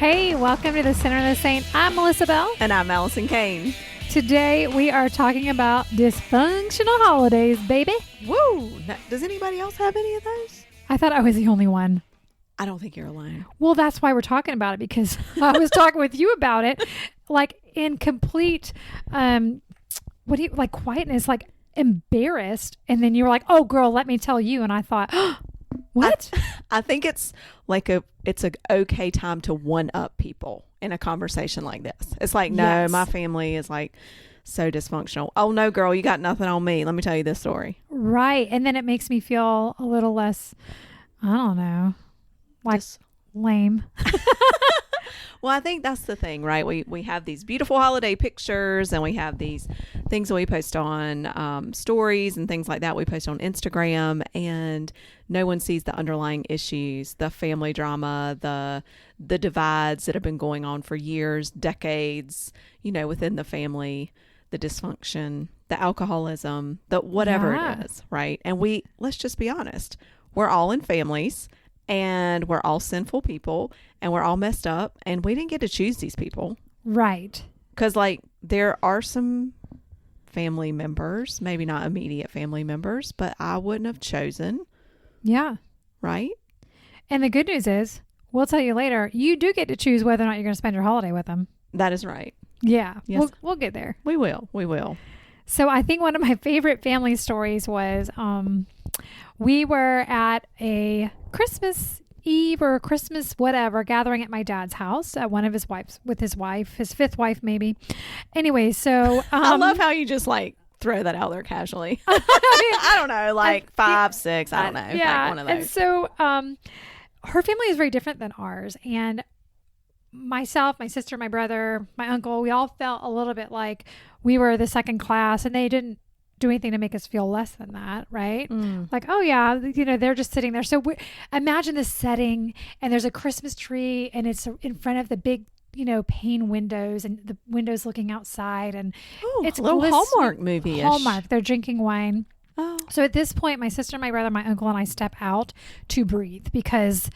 Hey, welcome to the Center of the Saint. I'm Melissa Bell. And I'm Allison Kane. Today we are talking about dysfunctional holidays, baby. Woo! Now, does anybody else have any of those? I thought I was the only one. I don't think you're alone. Well, that's why we're talking about it, because I was talking with you about it, like in complete, quietness, like embarrassed. And then you were like, oh, girl, let me tell you. And I thought, what? I think it's like it's an okay time to one-up people in a conversation like this. It's like, no, Yes. my family is like so dysfunctional. Oh, no, girl, you got nothing on me. Let me tell you this story. Right. And then it makes me feel a little less, I don't know, like lame. Well, I think that's the thing, right? We have these beautiful holiday pictures, and we have these things that we post on stories and things like that we post on Instagram, and no one sees the underlying issues, the family drama, the divides that have been going on for years, decades, within the family, the dysfunction, the alcoholism, the whatever it is, right? And let's just be honest, we're all in families. And we're all sinful people, and we're all messed up, and we didn't get to choose these people. Right. Because, there are some family members, maybe not immediate family members, but I wouldn't have chosen. Yeah. Right? And the good news is, we'll tell you later, you do get to choose whether or not you're going to spend your holiday with them. That is right. Yeah. Yes. We'll get there. We will. So I think one of my favorite family stories was we were at a Christmas Eve or Christmas whatever gathering at my dad's house at one of his wives with his wife, his fifth wife maybe. Anyway, so I love how you just throw that out there casually. I don't know, 5, 6, I don't know. Yeah. One of those. And so her family is very different than ours, and myself, my sister, my brother, my uncle, we all felt a little bit like we were the second class, and they didn't do anything to make us feel less than that, right? Like, oh yeah, they're just sitting there. So imagine this setting, and there's a Christmas tree, and it's in front of the big, pane windows, and the windows looking outside, and it's a little Hallmark movie-ish. Hallmark. They're drinking wine. Oh. So at this point, my sister, my brother, my uncle, and I step out to breathe because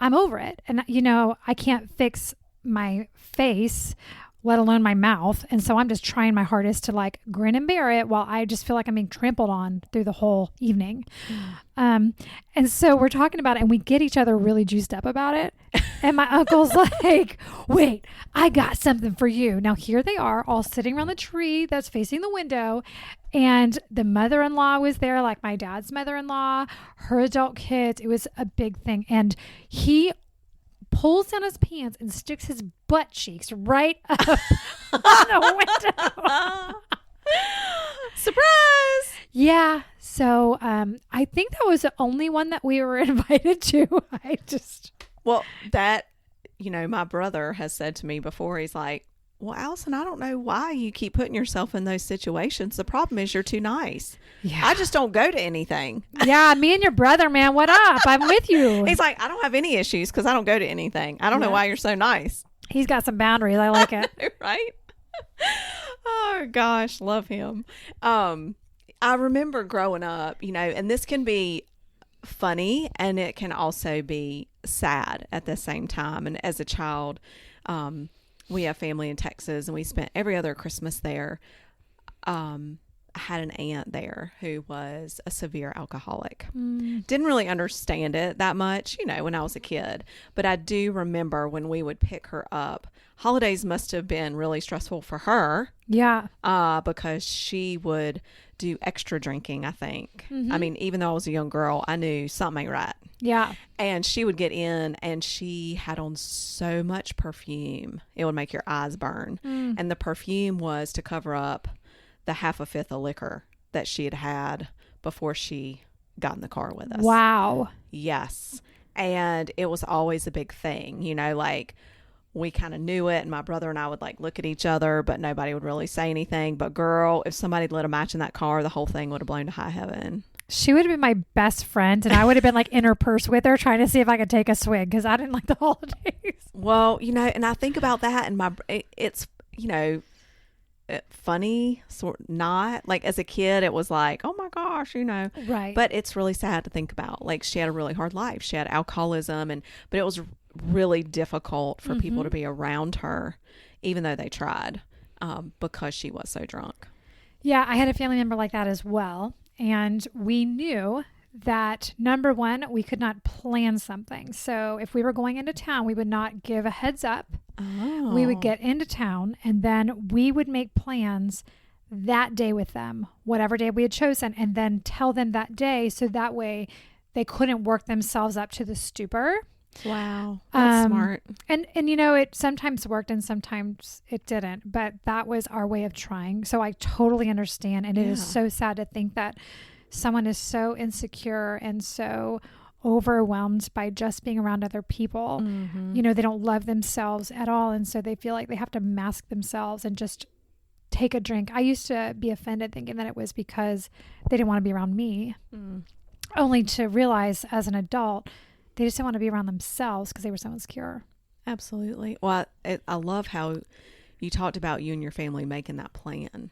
I'm over it. And, I can't fix my face, let alone my mouth. And so I'm just trying my hardest to grin and bear it while I just feel like I'm being trampled on through the whole evening. And so we're talking about it, and we get each other really juiced up about it. And my uncle's like, wait, I got something for you. Now here they are all sitting around the tree that's facing the window. And the mother-in-law was there, like my dad's mother-in-law, her adult kids. It was a big thing. And he pulls down his pants and sticks his butt cheeks right up on the window. Surprise! Yeah. So I think that was the only one that we were invited to. Well, that, my brother has said to me before, he's like, well, Allison, I don't know why you keep putting yourself in those situations. The problem is you're too nice. Yeah. I just don't go to anything. Yeah, me and your brother, man. What up? I'm with you. He's like, I don't have any issues because I don't go to anything. I don't know why you're so nice. He's got some boundaries. I like it. Right? Oh, gosh. Love him. I remember growing up, and this can be funny and it can also be sad at the same time. And as a child, we have family in Texas, and we spent every other Christmas there. I had an aunt there who was a severe alcoholic. Didn't really understand it that much, when I was a kid. But I do remember when we would pick her up, holidays must have been really stressful for her. Yeah. Because she would do extra drinking, I think. I mean, even though I was a young girl, I knew something ain't right. Yeah. And she would get in, and she had on so much perfume, it would make your eyes burn. And the perfume was to cover up the half a fifth of liquor that she had before she got in the car with us. Wow. Yes. And it was always a big thing, we kind of knew it, and my brother and I would look at each other, but nobody would really say anything. But girl, if somebody had lit a match in that car, the whole thing would have blown to high heaven. She would have been my best friend, and I would have been in her purse with her trying to see if I could take a swig because I didn't like the holidays. Well, and I think about that, and it's funny, not as a kid. It was like, oh my gosh, right. But it's really sad to think about. She had a really hard life. She had alcoholism, but it was really difficult for people to be around her, even though they tried, because she was so drunk. Yeah, I had a family member like that as well. And we knew that, number one, we could not plan something. So if we were going into town, we would not give a heads up. Oh. We would get into town, and then we would make plans that day with them, whatever day we had chosen, and then tell them that day, so that way they couldn't work themselves up to the stupor. Wow. That's smart. And it sometimes worked and sometimes it didn't, but that was our way of trying. So I totally understand. And it is so sad to think that someone is so insecure and so overwhelmed by just being around other people. They don't love themselves at all. And so they feel like they have to mask themselves and just take a drink. I used to be offended thinking that it was because they didn't want to be around me, only to realize as an adult, they just didn't want to be around themselves because they were so insecure. Absolutely. Well, I love how you talked about you and your family making that plan.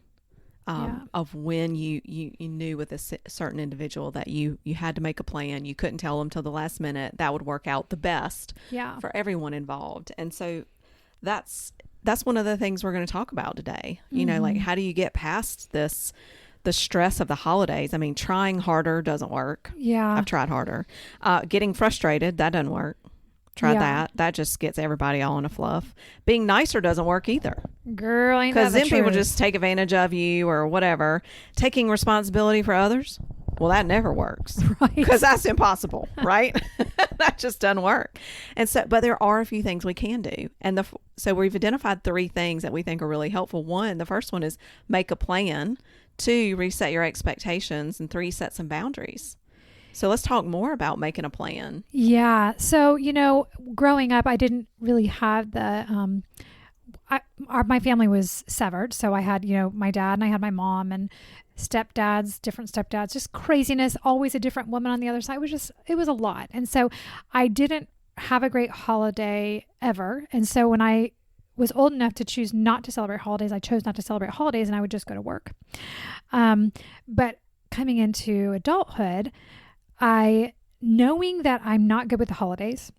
Of when you knew with a certain individual that you had to make a plan. You couldn't tell them till the last minute. That would work out the best for everyone involved. And so that's one of the things we're going to talk about today. Like, how do you get past the stress of the holidays? I mean, trying harder doesn't work. Yeah. I've tried harder. Getting frustrated, that doesn't work. Try that. That just gets everybody all in a fluff. Being nicer doesn't work either. Girl, ain't that the Because then people truth. just take advantage of you or whatever. Taking responsibility for others, well, that never works. Right. Because that's impossible, right? That just doesn't work. And so, but there are a few things we can do. And so we've identified 3 things that we think are really helpful. 1, the first one is make a plan. 2, reset your expectations. And 3, set some boundaries. So let's talk more about making a plan. Yeah. So, growing up, I didn't really have the, my family was severed. So I had, my dad and I had my mom and different stepdads, just craziness, always a different woman on the other side. It was a lot. And so I didn't have a great holiday ever. And so when I was old enough to choose not to celebrate holidays, I chose not to celebrate holidays and I would just go to work. But coming into adulthood, knowing that I'm not good with the holidays.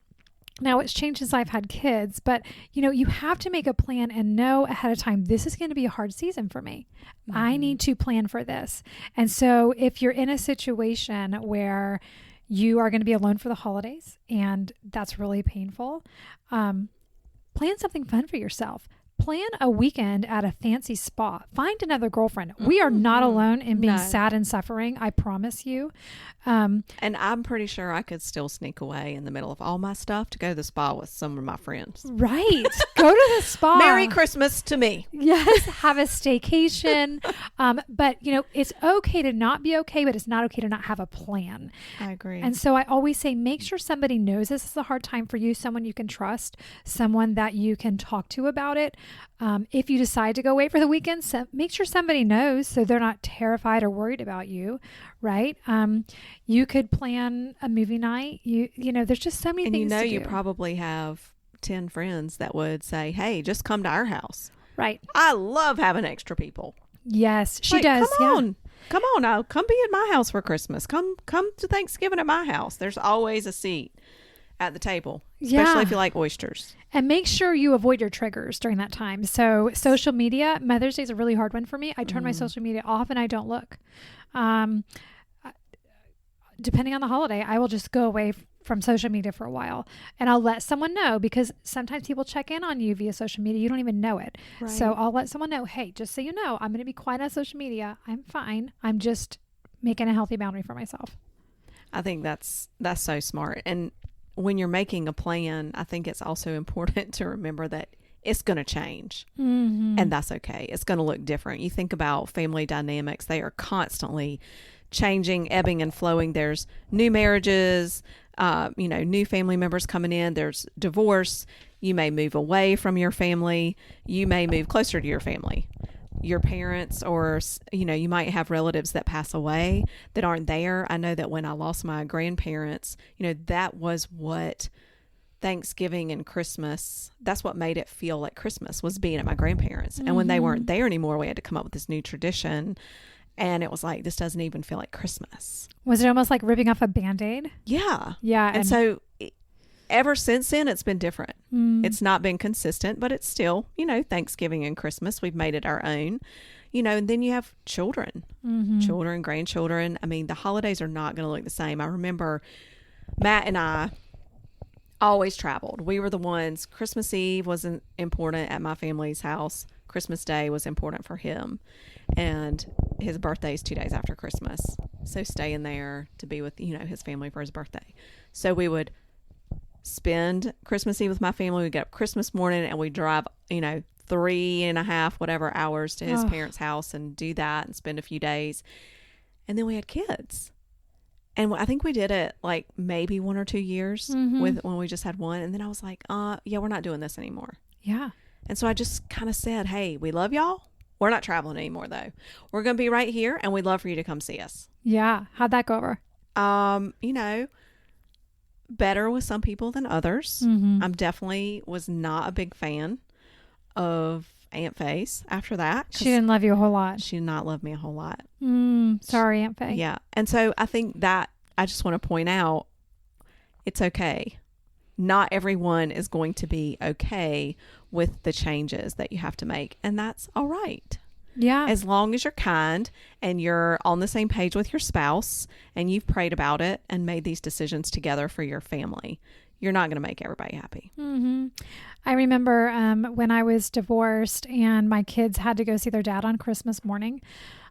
Now it's changed since I've had kids, but you have to make a plan and know ahead of time, this is going to be a hard season for me. I need to plan for this. And so if you're in a situation where you are going to be alone for the holidays and that's really painful, plan something fun for yourself. Plan a weekend at a fancy spa. Find another girlfriend. We are not alone in being sad and suffering. I promise you. And I'm pretty sure I could still sneak away in the middle of all my stuff to go to the spa with some of my friends. Right. Go to the spa. Merry Christmas to me. Yes. Have a staycation. But it's okay to not be okay, but it's not okay to not have a plan. I agree. And so I always say, make sure somebody knows this is a hard time for you, someone you can trust, someone that you can talk to about it. If you decide to go away for the weekend, make sure somebody knows so they're not terrified or worried about you, right? You could plan a movie night. There's just so many things to do. You probably have 10 friends that would say, hey, just come to our house. Right. I love having extra people. Yes, she does. Come on now. Come be at my house for Christmas. Come to Thanksgiving at my house. There's always a seat at the table, especially if you like oysters. And make sure you avoid your triggers during that time. So social media, Mother's Day is a really hard one for me. I turn my social media off and I don't look. Depending on the holiday, I will just go away from social media for a while and I'll let someone know, because sometimes people check in on you via social media. You don't even know it. Right. So I'll let someone know, hey, just so you know, I'm going to be quiet on social media. I'm fine. I'm just making a healthy boundary for myself. I think that's so smart. And when you're making a plan, I think it's also important to remember that it's going to change, and that's okay. It's going to look different. You think about family dynamics, they are constantly changing, ebbing and flowing. There's new marriages, new family members coming in. There's divorce. You may move away from your family. You may move closer to your family. Your parents, or you might have relatives that pass away that aren't there. I know that when I lost my grandparents, that was what Thanksgiving and Christmas, that's what made it feel like Christmas, was being at my grandparents. And when they weren't there anymore, we had to come up with this new tradition, and it was like, this doesn't even feel like Christmas. Was it almost like ripping off a Band-Aid? Yeah. And so ever since then, it's been different. Mm. It's not been consistent, but it's still, Thanksgiving and Christmas. We've made it our own, and then you have children, children, grandchildren. I mean, the holidays are not going to look the same. I remember Matt and I always traveled. We were the ones. Christmas Eve wasn't important at my family's house. Christmas Day was important for him, and his birthday is 2 days after Christmas, so staying there to be with his family for his birthday. So we would spend Christmas Eve with my family. We get up Christmas morning and we drive 3.5 whatever hours to his parents' house and do that and spend a few days, and then we had kids. And I think we did it like maybe 1 or 2 years when we just had one. And then I was like, yeah, we're not doing this anymore. Yeah. And so I just kind of said, hey, we love y'all. We're not traveling anymore, though. We're going to be right here, and we'd love for you to come see us. Yeah. How'd that go over? Better with some people than others. I'm definitely was not a big fan of Aunt Faye's after that. She didn't love you a whole lot. She did not love me a whole lot. Sorry, Aunt Faye. Yeah. And so I think that I just want to point out it's okay. Not everyone is going to be okay with the changes that you have to make. And that's all right. Yeah. As long as you're kind and you're on the same page with your spouse and you've prayed about it and made these decisions together for your family, you're not going to make everybody happy. I remember when I was divorced and my kids had to go see their dad on Christmas morning,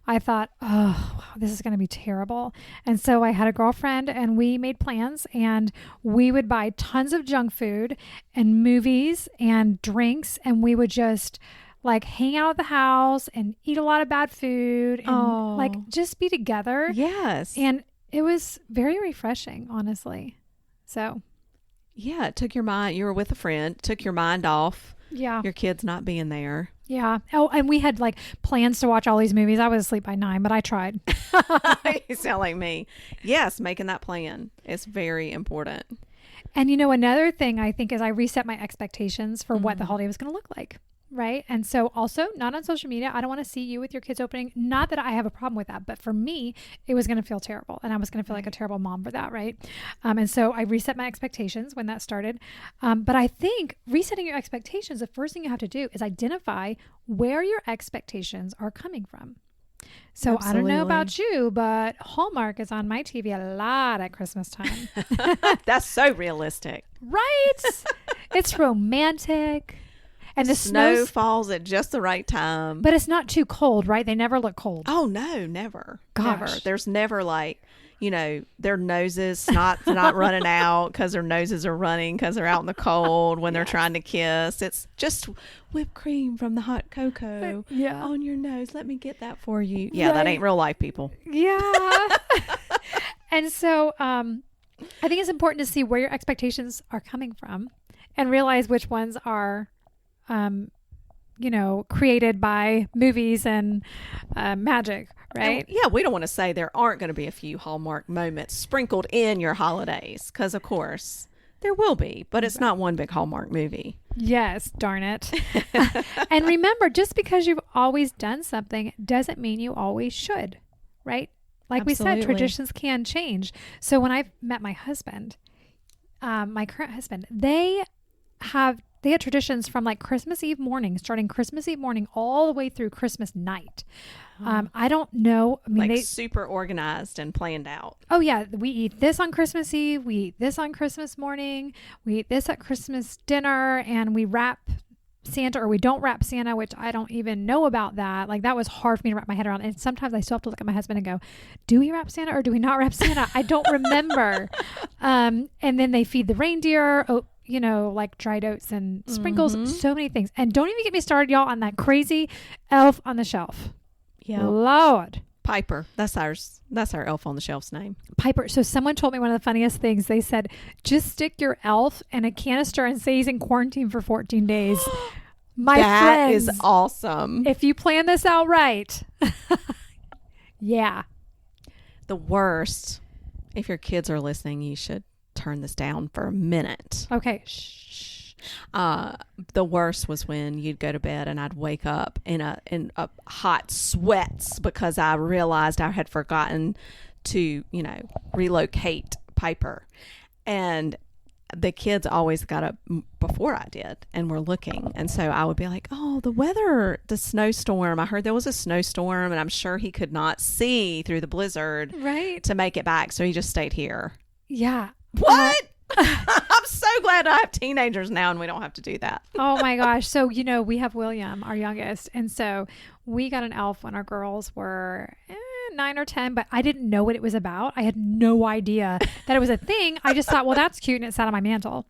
I thought, oh, wow, this is going to be terrible. And so I had a girlfriend and we made plans, and we would buy tons of junk food and movies and drinks, and we would just like hang out at the house and eat a lot of bad food and like just be together. Yes. And it was very refreshing, honestly. So yeah, it took your mind. You were with a friend, took your mind off. Yeah. Your kids not being there. Yeah. Oh, and we had like plans to watch all these movies. I was asleep by 9, but I tried. You sound like me. Yes, making that plan is very important. And another thing I think is I reset my expectations for what the holiday was going to look like. Right. And so also not on social media. I don't want to see you with your kids opening. Not that I have a problem with that, but for me, it was going to feel terrible. And I was going to feel like a terrible mom for that. Right. And so I reset my expectations when that started. But I think resetting your expectations, the first thing you have to do is identify where your expectations are coming from. So I don't know about you, but Hallmark is on my TV a lot at Christmas time. That's so realistic. Right. It's romantic. And the snow falls at just the right time. But it's not too cold, right? They never look cold. Oh, no, never. Gosh. Never. There's never like, their noses not running out because their noses are running because they're out in the cold when they're trying to kiss. It's just whipped cream from the hot cocoa on your nose. Let me get that for you. Yeah, right. That ain't real life, people. Yeah. And so I think it's important to see where your expectations are coming from and realize which ones are created by movies and magic, right? And, we don't want to say there aren't going to be a few Hallmark moments sprinkled in your holidays, because of course there will be, but it's not one big Hallmark movie. Yes, darn it. And remember, just because you've always done something doesn't mean you always should, right? Like Absolutely. We said, traditions can change. So when I met my husband, my current husband, they had traditions from like Christmas Eve morning, starting Christmas Eve morning all the way through Christmas night. I don't know. I mean, like super organized and planned out. Oh yeah. We eat this on Christmas Eve. We eat this on Christmas morning. We eat this at Christmas dinner, and we wrap Santa, or we don't wrap Santa, which I don't even know about that. Like that was hard for me to wrap my head around. And sometimes I still have to look at my husband and go, do we wrap Santa or do we not wrap Santa? I don't remember. And then they feed the reindeer, like dried oats and sprinkles, so many things. And don't even get me started, y'all, on that crazy elf on the shelf. Yeah. Lord. Piper. That's our elf on the shelf's name. Piper. So someone told me one of the funniest things. They said, just stick your elf in a canister and say he's in quarantine for 14 days. That is awesome. If you plan this out right. Yeah. The worst, if your kids are listening, you should turn this down for a minute. Okay. Shh. The worst was when you'd go to bed and I'd wake up in a hot sweats because I realized I had forgotten to, relocate Piper. And the kids always got up before I did and were looking. And so I would be like, oh, the snowstorm. I heard there was a snowstorm and I'm sure he could not see through the blizzard to make it back. So he just stayed here. Yeah. What? I'm so glad I have teenagers now and we don't have to do that. Oh my gosh. So, we have William, our youngest. And so we got an elf when our girls were 9 or 10, but I didn't know what it was about. I had no idea that it was a thing. I just thought, well, that's cute. And it sat on my mantle.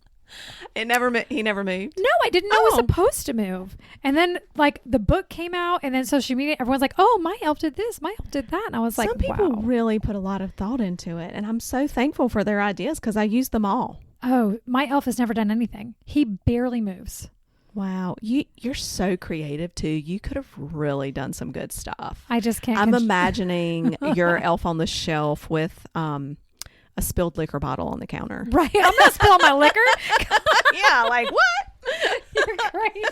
He never moved? No, I didn't know it was supposed to move. And then the book came out and then social media, everyone's like, oh, my elf did this, my elf did that. And I was like, some people really put a lot of thought into it. And I'm so thankful for their ideas because I use them all. Oh, my elf has never done anything. He barely moves. Wow. You're so creative too. You could have really done some good stuff. I just can't. I'm imagining your elf on the shelf with a spilled liquor bottle on the counter. Right. I'm not spilling my liquor. Yeah. Like what? You're crazy.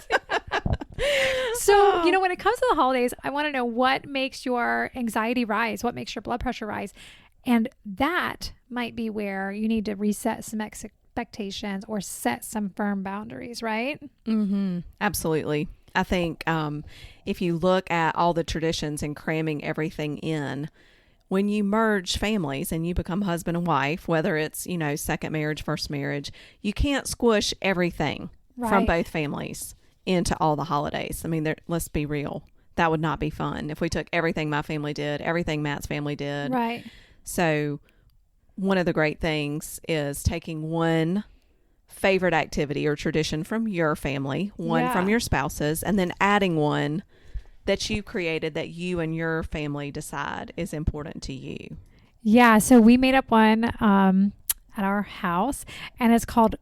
So, when it comes to the holidays, I want to know what makes your anxiety rise, what makes your blood pressure rise. And that might be where you need to reset some expectations or set some firm boundaries, right? Mm-hmm. Absolutely. I think if you look at all the traditions and cramming everything in, when you merge families and you become husband and wife, whether it's, second marriage, first marriage, you can't squish everything from both families into all the holidays. I mean, let's be real. That would not be fun if we took everything my family did, everything Matt's family did. Right. So one of the great things is taking one favorite activity or tradition from your family, one from your spouses, and then adding one that you created that you and your family decide is important to you. Yeah. So we made up one at our house and it's called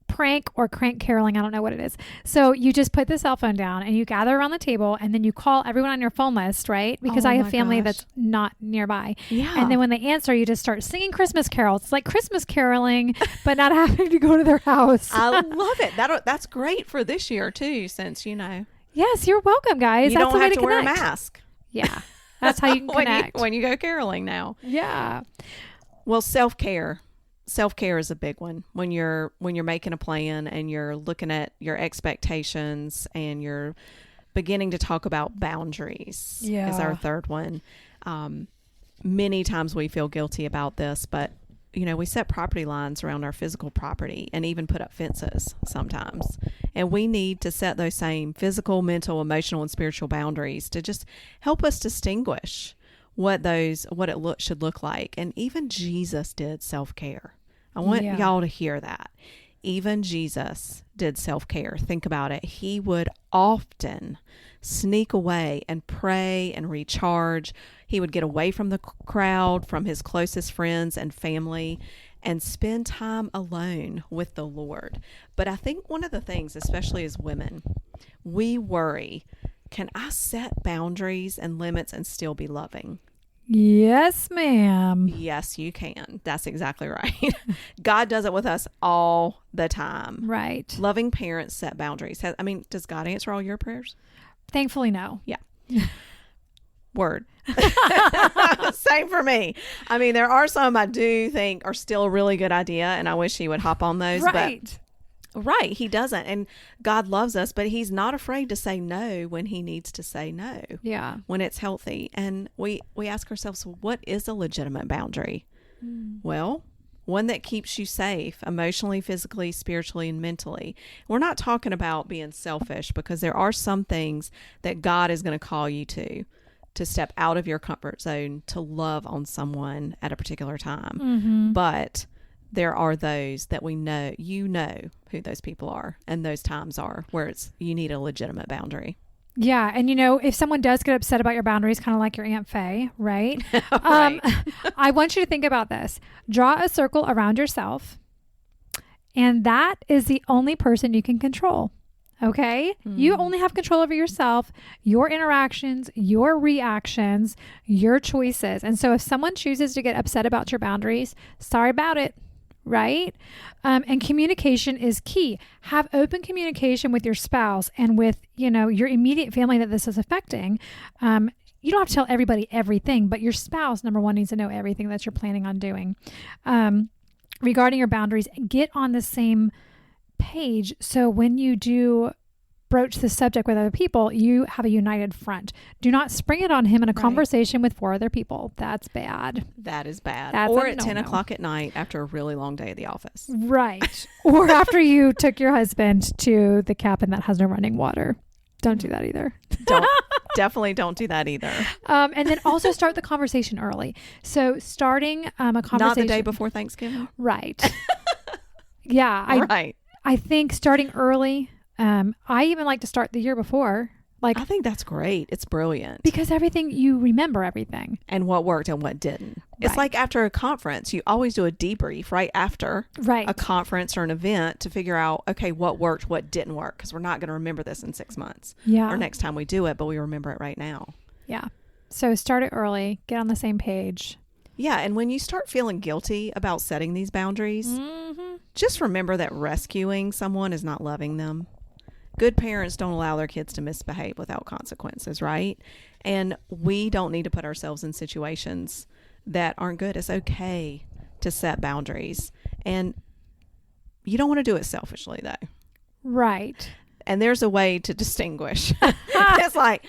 prank or crank caroling. I don't know what it is. So you just put the cell phone down and you gather around the table and then you call everyone on your phone list, right? Because I have family that's not nearby. Yeah. And then when they answer, you just start singing Christmas carols. It's like Christmas caroling, but not having to go to their house. I love it. That's great for this year too, since, Yes, you're welcome, guys. You that's don't the way have to wear a connect. mask. Yeah. That's how you can connect. when you go caroling now. Yeah. Well, self-care. Self-care is a big one when you're making a plan and you're looking at your expectations and you're beginning to talk about boundaries is our third one. Many times we feel guilty about this, but we set property lines around our physical property and even put up fences sometimes. And we need to set those same physical, mental, emotional, and spiritual boundaries to just help us distinguish what it should look like. And even Jesus did self-care. I want y'all to hear that. Even Jesus did self-care. Think about it. He would often sneak away and pray and recharge. He would get away from the crowd, from his closest friends and family, and spend time alone with the Lord. But I think one of the things, especially as women, we worry, can I set boundaries and limits and still be loving? Yes, ma'am. Yes, you can. That's exactly right. God does it with us all the time. Right. Loving parents set boundaries. Does God answer all your prayers? Thankfully, no. Yeah. Word. Same for me. There are some I do think are still a really good idea, and I wish he would hop on those. Right. Right. He doesn't. And God loves us, but he's not afraid to say no when he needs to say no. Yeah. When it's healthy. And we ask ourselves, what is a legitimate boundary? Well, one that keeps you safe emotionally, physically, spiritually, and mentally. We're not talking about being selfish, because there are some things that God is going to call you to step out of your comfort zone, to love on someone at a particular time. Mm-hmm. But there are those that we know, who those people are, and those times are where you need a legitimate boundary. Yeah. And if someone does get upset about your boundaries, kind of like your Aunt Faye, right? Right. I want you to think about this. Draw a circle around yourself, and that is the only person you can control. Okay? You only have control over yourself, your interactions, your reactions, your choices. And so if someone chooses to get upset about your boundaries, sorry about it. Right? And communication is key. Have open communication with your spouse and with, your immediate family that this is affecting. You don't have to tell everybody everything, but your spouse, number one, needs to know everything that you're planning on doing. regarding your boundaries, get on the same page. So when you do broach the subject with other people, you have a united front. Do not spring it on him in a conversation with 4 other people. That's bad. That is bad. That's or at 10 o'clock at night after a really long day at the office. Right. Or after you took your husband to the cabin that has no running water. Don't do that either. Definitely don't do that either. And then also start the conversation early. So starting a conversation. Not the day before Thanksgiving? Right. Yeah. Right. I think starting early. I even like to start the year before. Like, I think that's great. It's brilliant. Because you remember everything. And what worked and what didn't. Right. It's like after a conference, you always do a debrief right after a conference or an event to figure out, okay, what worked, what didn't work. Because we're not going to remember this in 6 months. Yeah. Or next time we do it, but we remember it right now. Yeah. So start it early. Get on the same page. Yeah. And when you start feeling guilty about setting these boundaries, just remember that rescuing someone is not loving them. Good parents don't allow their kids to misbehave without consequences, right? And we don't need to put ourselves in situations that aren't good. It's okay to set boundaries. And you don't want to do it selfishly, though. Right. And there's a way to distinguish. It's like,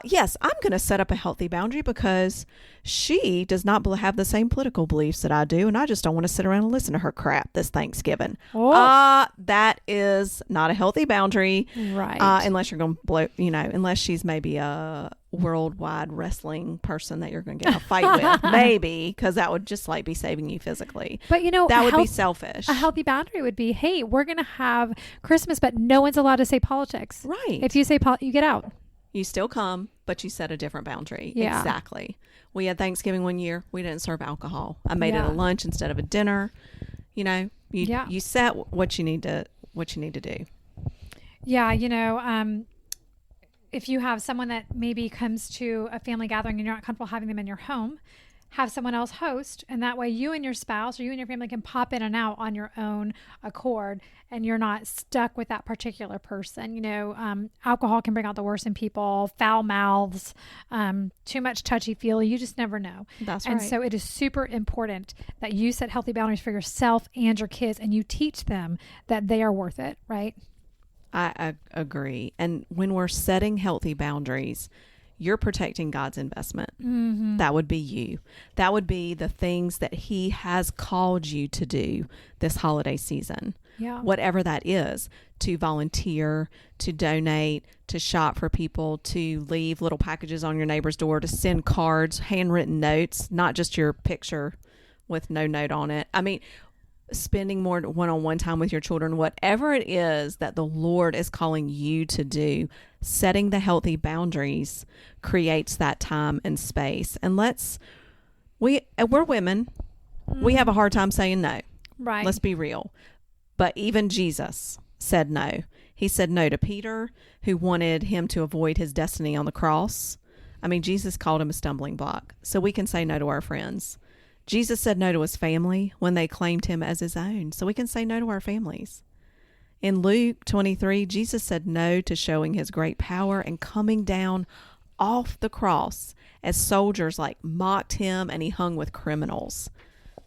yes, I'm going to set up a healthy boundary because she does not have the same political beliefs that I do. And I just don't want to sit around and listen to her crap this Thanksgiving. That is not a healthy boundary. Right. Unless you're going to blow, unless she's maybe a worldwide wrestling person that you're going to get in a fight with. Maybe, because that would just like be saving you physically. But that would be selfish. A healthy boundary would be, hey, we're going to have Christmas, but no one's allowed to say politics. Right. If you say you get out. You still come, but you set a different boundary. Yeah. Exactly. We had Thanksgiving one year. We didn't serve alcohol. I made it a lunch instead of a dinner. You set what you need to do. Yeah. If you have someone that maybe comes to a family gathering and you're not comfortable having them in your home, have someone else host, and that way you and your spouse or you and your family can pop in and out on your own accord, and you're not stuck with that particular person. Alcohol can bring out the worst in people, foul mouths, too much touchy-feely. You just never know. That's right. And so it is super important that you set healthy boundaries for yourself and your kids, and you teach them that they are worth it, right? I agree. And when we're setting healthy boundaries, you're protecting God's investment. Mm-hmm. That would be you. That would be the things that He has called you to do this holiday season. Yeah. Whatever that is, to volunteer, to donate, to shop for people, to leave little packages on your neighbor's door, to send cards, handwritten notes, not just your picture with no note on it. I mean, spending more one-on-one time with your children, whatever it is that the Lord is calling you to do, setting the healthy boundaries creates that time and space. And we're women. Mm-hmm. We have a hard time saying no. Right. Let's be real. But even Jesus said no. He said no to Peter, who wanted him to avoid his destiny on the cross. I mean, Jesus called him a stumbling block. So we can say no to our friends. Jesus said no to his family when they claimed him as his own. So we can say no to our families. In Luke 23, Jesus said no to showing his great power and coming down off the cross as soldiers mocked him and he hung with criminals.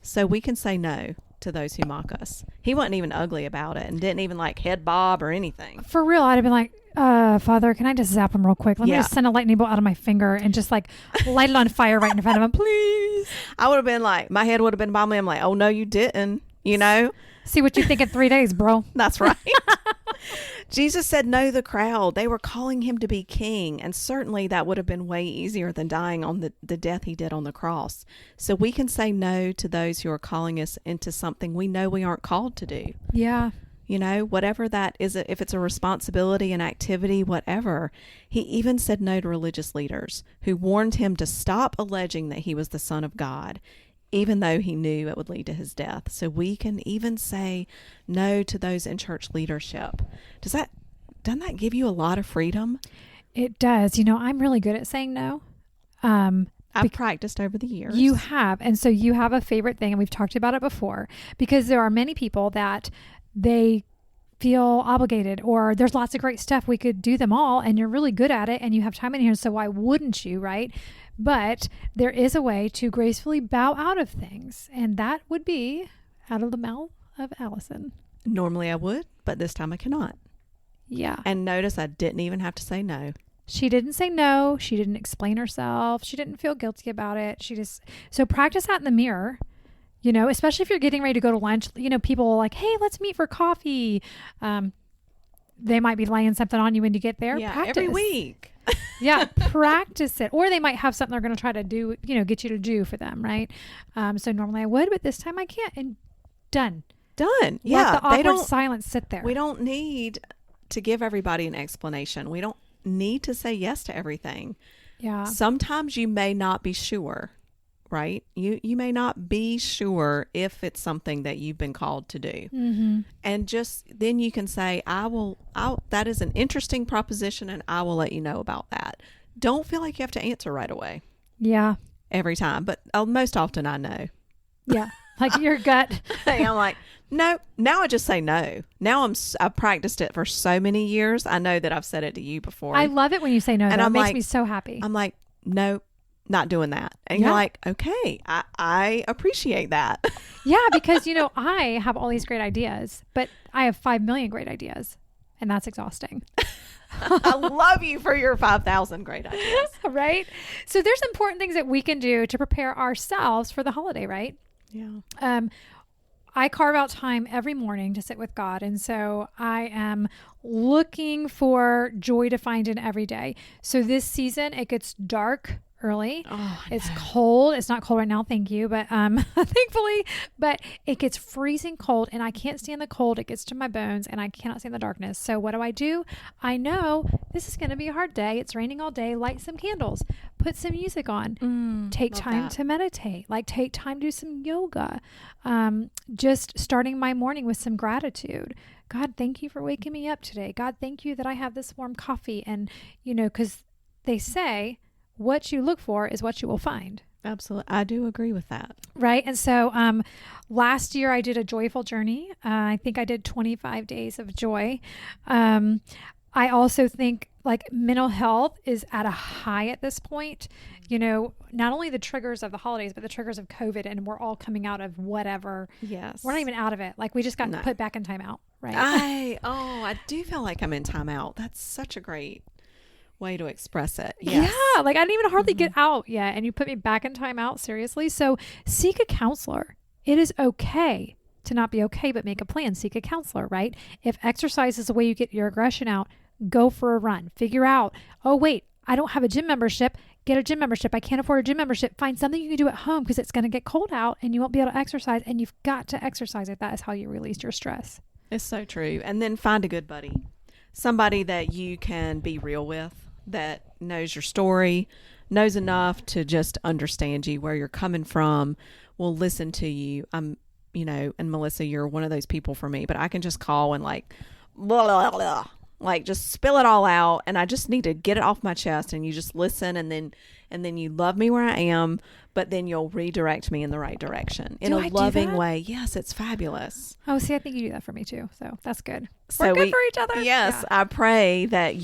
So we can say no to those who mock us. He wasn't even ugly about it and didn't even head bob or anything. For real, I'd have been like, Father, can I just zap him real quick? Let me just send a lightning bolt out of my finger and just light it on fire right in front of him, please. I would have been my head would have been bobbling. I'm like, oh no, you didn't, See what you think in 3 days, bro. That's right. Jesus said no to the crowd. They were calling him to be king. And certainly that would have been way easier than dying on the death he did on the cross. So we can say no to those who are calling us into something we know we aren't called to do. Yeah. Whatever that is, if it's a responsibility, an activity, whatever. He even said no to religious leaders who warned him to stop alleging that he was the Son of God, even though he knew it would lead to his death. So we can even say no to those in church leadership. Doesn't that give you a lot of freedom? It does. I'm really good at saying no. I've practiced over the years. You have. And so you have a favorite thing, and we've talked about it before, because there are many people that they feel obligated, or there's lots of great stuff. We could do them all, and you're really good at it, and you have time in here, so why wouldn't you, right? But there is a way to gracefully bow out of things, and that would be out of the mouth of Allison. Normally I would, but this time I cannot. Yeah. And notice I didn't even have to say no. She didn't say no. She didn't explain herself. She didn't feel guilty about it. So practice that in the mirror, you know, especially if you're getting ready to go to lunch. You know, people are like, hey, let's meet for coffee. They might be laying something on you when you get there. Yeah, practice. every week. Yeah, practice it. Or they might have something they're going to try to do, you know, get you to do for them, right? So normally I would, but this time I can't. And done. Yeah. Let the awkward silence sit there. We don't need to give everybody an explanation. We don't need to say yes to everything. Yeah. Sometimes you may not be sure, right? You may not be sure if it's something that you've been called to do. Mm-hmm. And just then you can say, that is an interesting proposition and I will let you know about that. Don't feel like you have to answer right away. Yeah. Every time. But most often I know. Yeah. Like your gut. I'm like, no, now I just say no. Now I've practiced it for so many years. I know that I've said it to you before. I love it when you say no. And It makes me so happy. I'm like, no, not doing that. And you're like, okay, I appreciate that. Yeah, because, you know, I have all these great ideas, but I have 5 million great ideas, and that's exhausting. I love you for your 5,000 great ideas. Right? So there's important things that we can do to prepare ourselves for the holiday, right? Yeah. I carve out time every morning to sit with God. And so I am looking for joy to find in every day. So this season, it gets dark early. Oh, it's cold. It's not cold right now, thank you, but thankfully, but it gets freezing cold and I can't stand the cold. It gets to my bones and I cannot stand the darkness. So what do? I know this is going to be a hard day. It's raining all day. Light some candles, put some music on, take time to meditate, like take time to do some yoga. Just starting my morning with some gratitude. God, thank you for waking me up today. God, thank you that I have this warm coffee. And, you know, because they say, what you look for is what you will find. Absolutely. I do agree with that. Right. And so last year I did a joyful journey. I think I did 25 days of joy. I also think like mental health is at a high at this point. You know, not only the triggers of the holidays, but the triggers of COVID, and we're all coming out of whatever. Yes. We're not even out of it. Like we just got put back in timeout. Right. I do feel like I'm in timeout. That's such a great way to express it. Yes. Yeah, like I didn't even hardly get out yet, and you put me back in timeout. Seriously. So seek a counselor. It is okay to not be okay, but make a plan. Seek a counselor, right? If exercise is the way you get your aggression out, go for a run. Figure out, oh wait, I don't have a gym membership. Get a gym membership. I can't afford a gym membership. Find something you can do at home because it's going to get cold out and you won't be able to exercise, and you've got to exercise it. That is how you release your stress. It's so true. And then find a good buddy. Somebody that you can be real with, that knows your story, knows enough to just understand you, where you're coming from, will listen to you. You know, and Melissa, you're one of those people for me, but I can just call and like, blah, blah, blah, like just spill it all out. And I just need to get it off my chest, and you just listen. And then you love me where I am, but then you'll redirect me in the right direction in a loving way. Yes. It's fabulous. Oh, see, I think you do that for me too. So that's good. So we're good for each other. Yes. Yeah. I pray that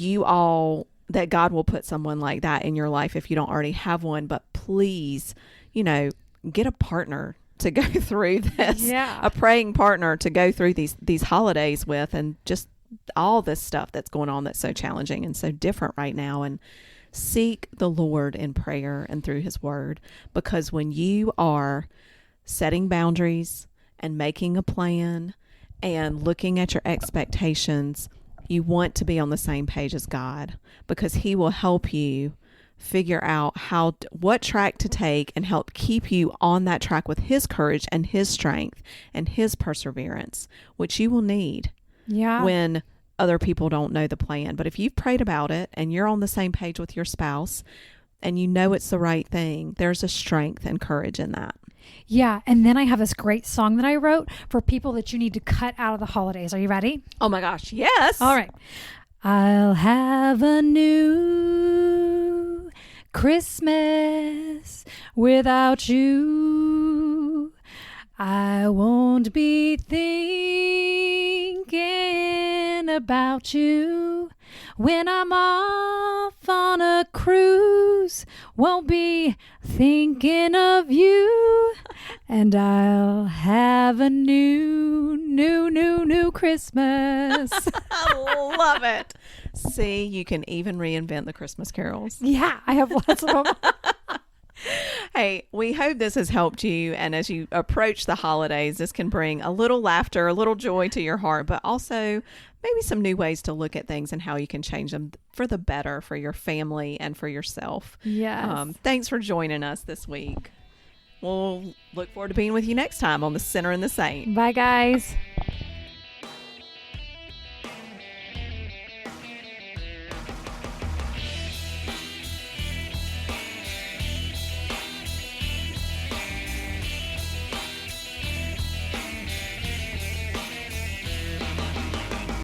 that God will put someone like that in your life if you don't already have one. But please, you know, get a partner to go through this. Yeah. A praying partner to go through these holidays with, and just all this stuff that's going on that's so challenging and so different right now. And seek the Lord in prayer and through his word, because when you are setting boundaries and making a plan and looking at your expectations, you want to be on the same page as God, because he will help you figure out what track to take and help keep you on that track with his courage and his strength and his perseverance, which you will need when other people don't know the plan. But if you've prayed about it and you're on the same page with your spouse and you know it's the right thing, there's a strength and courage in that. Yeah. And then I have this great song that I wrote for people that you need to cut out of the holidays. Are you ready? Oh my gosh. Yes. All right. I'll have a new Christmas without you. I won't be thinking about you when I'm off on a cruise. Won't be thinking of you And I'll have a new Christmas. I love it. See, you can even reinvent the Christmas carols. Yeah, I have lots of them. Hey, we hope this has helped you. And as you approach the holidays, this can bring a little laughter, a little joy to your heart, but also maybe some new ways to look at things and how you can change them for the better for your family and for yourself. Yes. Thanks for joining us this week. We'll look forward to being with you next time on The Sinner and the Saint. Bye, guys.